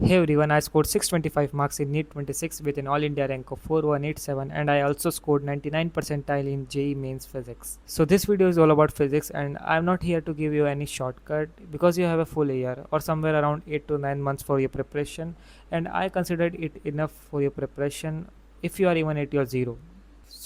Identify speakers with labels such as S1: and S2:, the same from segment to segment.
S1: Hey everyone, I scored 625 marks in NEET 26 with an All India rank of 4187, and I also scored 99 percentile in JEE Mains Physics. So this video is all about physics, and I'm not here to give you any shortcut because you have a full year or somewhere around 8 to 9 months for your preparation, and I considered it enough for your preparation if you are even at your zero.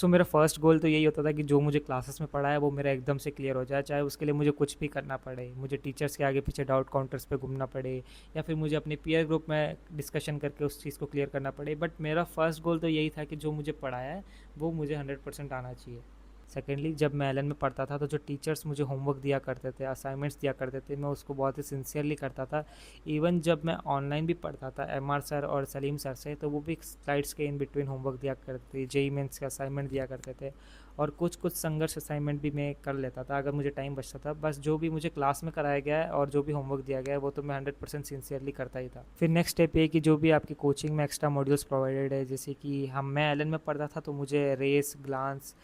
S1: मेरा first goal तो यही होता था कि जो मुझे classes में पढ़ा है वो मेरा एकदम से क्लियर हो जाए, चाहे उसके लिए मुझे कुछ भी करना पड़े, मुझे टीचर्स के आगे पीछे डाउट काउंटर्स पे घूमना पड़े या फिर मुझे अपने पीयर ग्रुप में डिस्कशन करके उस चीज़ को क्लियर करना पड़े। बट मेरा फर्स्ट गोल तो यही था कि जो मुझे पढ़ाया है वो मुझे 100% आना चाहिए। सेकेंडली, जब मैं एलन में पढ़ता था तो जो टीचर्स मुझे होमवर्क दिया करते थे, असाइनमेंट्स दिया करते थे, मैं उसको बहुत ही सिंसियरली करता था। इवन जब मैं ऑनलाइन भी पढ़ता था एमआर सर और सलीम सर से, तो वो भी स्लाइड्स के इन बिटवीन होमवर्क दिया करते थे, जेई मेंस के असाइनमेंट दिया करते थे, और कुछ कुछ संघर्ष असाइनमेंट भी मैं कर लेता था अगर मुझे टाइम बचता था। बस जो भी मुझे क्लास में कराया गया है और जो भी होमवर्क दिया गया है वो तो मैं 100% सिंसियरली करता ही था। फिर नेक्स्ट स्टेप ये कि जो भी आपकी कोचिंग में एक्स्ट्रा मॉड्यूल्स प्रोवाइडेड है, जैसे कि मैं एलन में पढ़ता था तो मुझे रेस, ग्लांस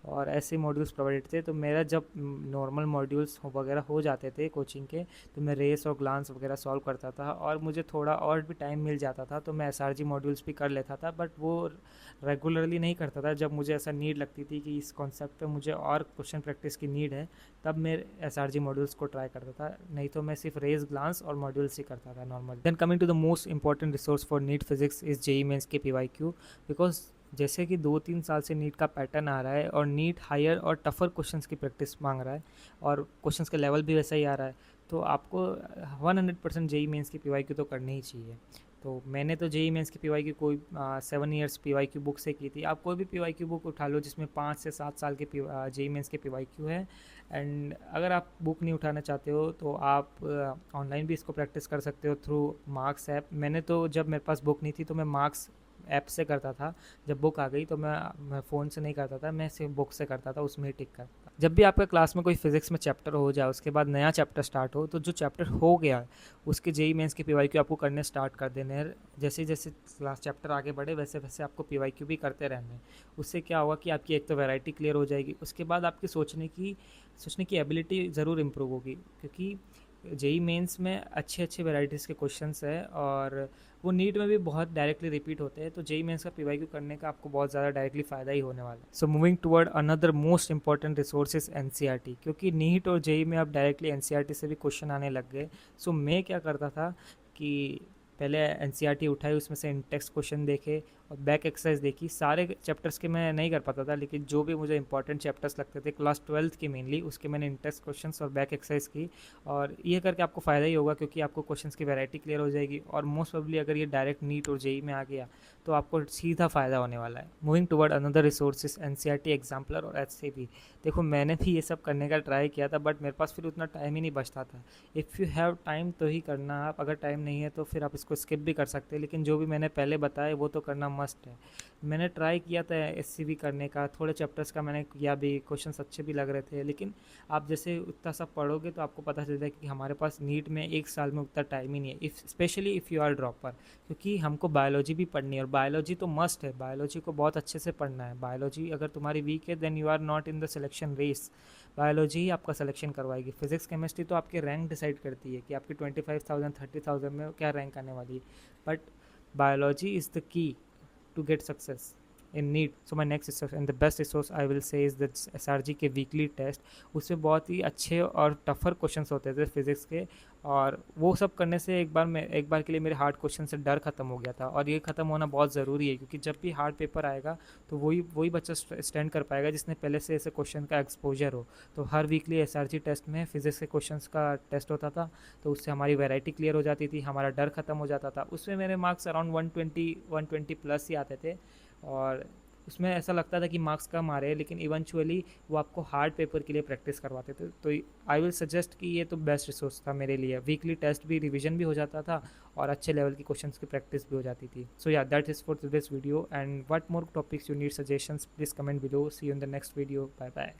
S1: और ऐसे मॉड्यूल्स प्रोवाइडेड थे। तो मेरा जब नॉर्मल मॉड्यूल्स वगैरह हो जाते थे कोचिंग के, तो मैं रेस और ग्लांस वगैरह सॉल्व करता था, और मुझे थोड़ा और भी टाइम मिल जाता था तो मैं एसआरजी मॉड्यूल्स भी कर लेता था। बट वो रेगुलरली नहीं करता था। जब मुझे ऐसा नीड लगती थी कि इस कॉन्सेप्ट पे मुझे और क्वेश्चन प्रैक्टिस की नीड है, तब मैं एसआरजी मॉड्यूल्स को ट्राई करता था, नहीं तो मैं सिर्फ रेस, ग्लांस और मॉड्यूल्स ही करता था normal. Then coming to the most important resource for NEET physics is JEE Mains के पीवाईक्यू। बिकॉज जैसे कि 2-3 साल से नीट का पैटर्न आ रहा है और नीट हायर और टफ़र क्वेश्चंस की प्रैक्टिस मांग रहा है, और क्वेश्चंस का लेवल भी वैसा ही आ रहा है, तो आपको 100% जेई मेंस की पीवाईक्यू तो करनी ही चाहिए। तो मैंने तो जेई मेंस की पीवाईक्यू कोई 7 ईयर्स पीवाईक्यू बुक से की थी। आप कोई भी पीवाईक्यू बुक उठा लो जिसमें 5 से 7 साल के जेई मेंस के पीवाईक्यू है। एंड अगर आप बुक नहीं उठाना चाहते हो तो आप ऑनलाइन भी इसको प्रैक्टिस कर सकते हो थ्रू मार्क्स ऐप। मैंने तो जब मेरे पास बुक नहीं थी तो मैं मार्क्स ऐप से करता था। जब बुक आ गई तो मैं फ़ोन से नहीं करता था, मैं सिर्फ बुक से करता था, उसमें ही टिक करता था। जब भी आपका क्लास में कोई फिजिक्स में चैप्टर हो जाए, उसके बाद नया चैप्टर स्टार्ट हो, तो जो चैप्टर हो गया है उसके जेई मेंस के पीवाईक्यू आपको करने स्टार्ट कर देने हैं। जैसे जैसे क्लास चैप्टर आगे बढ़े वैसे वैसे आपको पीवाईक्यू भी करते रहने हैं। उससे क्या होगा कि आपकी एक तो वैरायटी क्लियर हो जाएगी, उसके बाद आपकी सोचने की एबिलिटी ज़रूर इम्प्रूव होगी, क्योंकि जेई मेंस में अच्छे अच्छे वैराइटीज़ के क्वेश्चंस है और वो नीट में भी बहुत डायरेक्टली रिपीट होते हैं। तो जेई मेंस का पीवाईक्यू करने का आपको बहुत ज़्यादा डायरेक्टली फ़ायदा ही होने वाला है। So moving toward another most important resource is NCERT, क्योंकि नीट और जेई में अब डायरेक्टली एनसीईआरटी से भी क्वेश्चन आने लग गए। सो मैं क्या करता था कि पहले एनसीईआरटी उठाई, उसमें से टेक्स्ट क्वेश्चन देखे और बैक एक्सरसाइज देखी। सारे चैप्टर्स के मैं नहीं कर पाता था, लेकिन जो भी मुझे इंपॉर्टेंट चैप्टर्स लगते थे क्लास 12th के मेनली, उसके मैंने टेक्स्ट क्वेश्चंस और बैक एक्सरसाइज की। और ये करके आपको फ़ायदा ही होगा, क्योंकि आपको क्वेश्चंस की वैरायटी क्लियर हो जाएगी, और मोस्ट प्रोबेबली अगर ये डायरेक्ट नीट और जेई में आ गया तो आपको सीधा फ़ायदा होने वाला है। Moving toward another resources NCERT exemplar और एचसीबी। देखो, मैंने भी ये सब करने का ट्राई किया था, बट मेरे पास फिर उतना टाइम ही नहीं बचता था। इफ़ यू हैव टाइम तो ही करना आप, अगर टाइम नहीं है तो फिर आप इसको स्किप भी कर सकते हैं, लेकिन जो भी मैंने पहले बताया वो तो करना मस्ट है। मैंने ट्राई किया था एससीबी करने का, थोड़े चैप्टर्स का मैंने किया भी, क्वेश्चंस अच्छे भी लग रहे थे, लेकिन आप जैसे उतना सब पढ़ोगे तो आपको पता चलता है कि हमारे पास नीट में एक साल में उतना टाइम ही नहीं है, if specially if you are dropper, क्योंकि हमको बायोलॉजी भी पढ़नी है और बायोलॉजी तो मस्ट है। बायोलॉजी को बहुत अच्छे से पढ़ना है। बायोलॉजी अगर तुम्हारी वीक है then you are not in the selection race. Biology ही आपका सिलेक्शन करवाएगी। फिजिक्स केमिस्ट्री तो आपके रैंक डिसाइड करती है कि आपकी 25,000 30,000 में क्या रैंक आने वाली है, but biology is the key to get success in NEET. So my next resource and the best resource I will say is the SRG के वीकली टेस्ट। उसमें बहुत ही अच्छे और टफ़र क्वेश्चंस होते थे फिज़िक्स के, और वो सब करने से एक बार के लिए मेरे हार्ड क्वेश्चन से डर ख़त्म हो गया था, और ये ख़त्म होना बहुत ज़रूरी है, क्योंकि जब भी हार्ड पेपर आएगा तो वही वही बच्चा स्टैंड कर पाएगा जिसने पहले से ऐसे क्वेश्चन का एक्सपोजर हो। तो हर वीकली एसआरजी टेस्ट में फिज़िक्स के क्वेश्चंस का टेस्ट होता था, तो उससे हमारी वैरायटी क्लियर हो जाती थी, हमारा डर ख़त्म हो जाता था। उसमें मेरे मार्क्स अराउंड 120 प्लस ही आते थे, और उसमें ऐसा लगता था कि मार्क्स कम आ रहे हैं, लेकिन इवेंचुअली वो आपको हार्ड पेपर के लिए प्रैक्टिस करवाते थे। तो आई विल सजेस्ट कि ये तो बेस्ट रिसोर्स था मेरे लिए। वीकली टेस्ट भी, रिवीजन भी हो जाता था, और अच्छे लेवल की क्वेश्चंस की प्रैक्टिस भी हो जाती थी। सो या that is for this video, and what more topics you need suggestions please comment below. See you in the next video. Bye bye.